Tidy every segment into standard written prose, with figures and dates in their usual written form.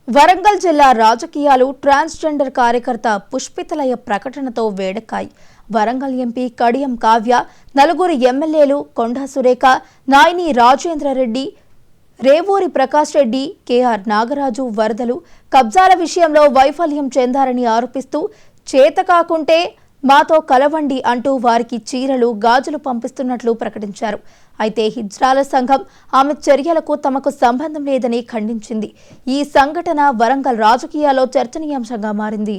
వరంగల్ జిల్లా రాజకీయాలు ట్రాన్స్జెండర్ కార్యకర్త పుష్పితలయ ప్రకటనతో వేడెక్కాయి. వరంగల్ ఎంపీ కడియం కావ్య, నలుగురు ఎమ్మెల్యేలు కొండా సురేఖ, నాయని రాజేంద్రరెడ్డి, రేవూరి ప్రకాష్ రెడ్డి, కేఆర్ నాగరాజు వరదలు కబ్జాల విషయంలో వైఫల్యం చెందారని ఆరోపిస్తూ చేతకాకుంటే మాతో కలవండి అంటూ వారికి చీరలు, గాజులు పంపిస్తున్నట్లు ప్రకటించారు. అయితే హిజ్రాల సంఘం ఆమె చర్యలకు తమకు సంబంధం లేదని ఖండించింది. ఈ సంఘటన వరంగల్ రాజకీయాల్లో చర్చనీయాంశంగా మారింది.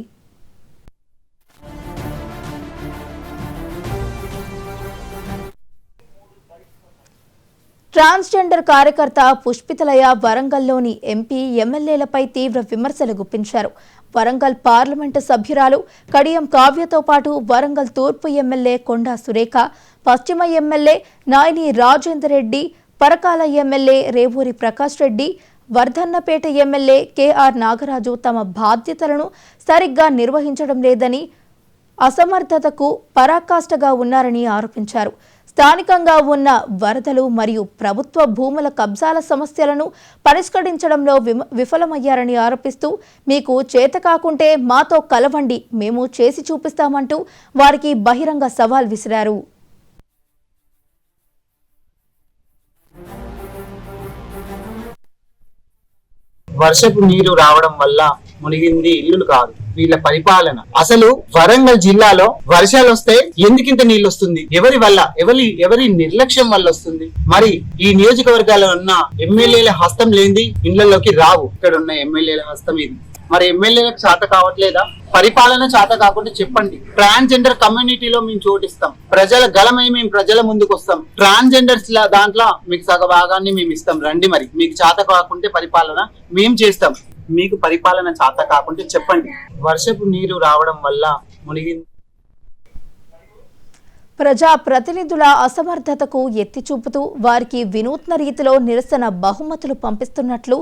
ట్రాన్స్జెండర్ కార్యకర్త పుష్పితలయ వరంగల్లోని ఎంపీ, ఎమ్మెల్యేలపై తీవ్ర విమర్శలు గుప్పించారు. వరంగల్ పార్లమెంటు సభ్యురాలు కడియం కావ్యతో పాటు వరంగల్ తూర్పు ఎమ్మెల్యే కొండా సురేఖ, పశ్చిమ MLA Nayani Rajender Reddy, Parakala MLA Revuri Prakash Reddy, Wardhannapet MLA KR Nagaraju తమ బాధ్యతలను సరిగ్గా నిర్వహించడం లేదని, అసమర్థతకు పరాకాష్ఠగా ఉన్నారని ఆరోపించారు. స్థానికంగా ఉన్న వరదలు మరియు ప్రభుత్వ భూముల కబ్జాల సమస్యలను పరిష్కరించడంలో విఫలమయ్యారని ఆరోపిస్తూ మీకు చేతకాకుంటే మాతో కలవండి, మేము చేసి చూపిస్తామంటూ వారికి బహిరంగ సవాల్ విసిరారు. వర్షపు నీరు రావడం వల్ల మునిగింది ఇల్లులు కాదు, వీళ్ళ పరిపాలన. అసలు వరంగల్ జిల్లాలో వర్షాలు వస్తే ఎందుకింత నీళ్ళు వస్తుంది? ఎవరి వల్ల? ఎవరి నిర్లక్ష్యం వల్ల వస్తుంది? మరి ఈ నియోజకవర్గాల్లో ఉన్న ఎమ్మెల్యేల హస్తం లేనిది ఇళ్లలోకి రావు. ఇక్కడ ఉన్న ఎమ్మెల్యేల హస్తం ఇది. మరి ఎమ్మెల్యేలకు చేత కావట్లేదా? పరిపాలన చేత కాకుండా చెప్పండి. ట్రాన్స్జెండర్ కమ్యూనిటీలో మేము చోటిస్తాం, ప్రజల గలమై మేము ప్రజల ముందుకు వస్తాం. ట్రాన్స్జెండర్స్ దాంట్లో మీకు సగ భాగాన్ని మేము ఇస్తాం, రండి. మరి మీకు చేత కాకుంటే పరిపాలన మేము చేస్తాం. మీకు పరిపాలన చేత కాకుంటే చెప్పండి. వర్షపు నీరు రావడం వల్ల మునిగింది. ప్రజా ప్రతినిధుల అసమర్థతకు ఎత్తి చూపుతూ వారికి వినూత్న రీతిలో నిరసన బహుమతులు పంపిస్తున్నట్లు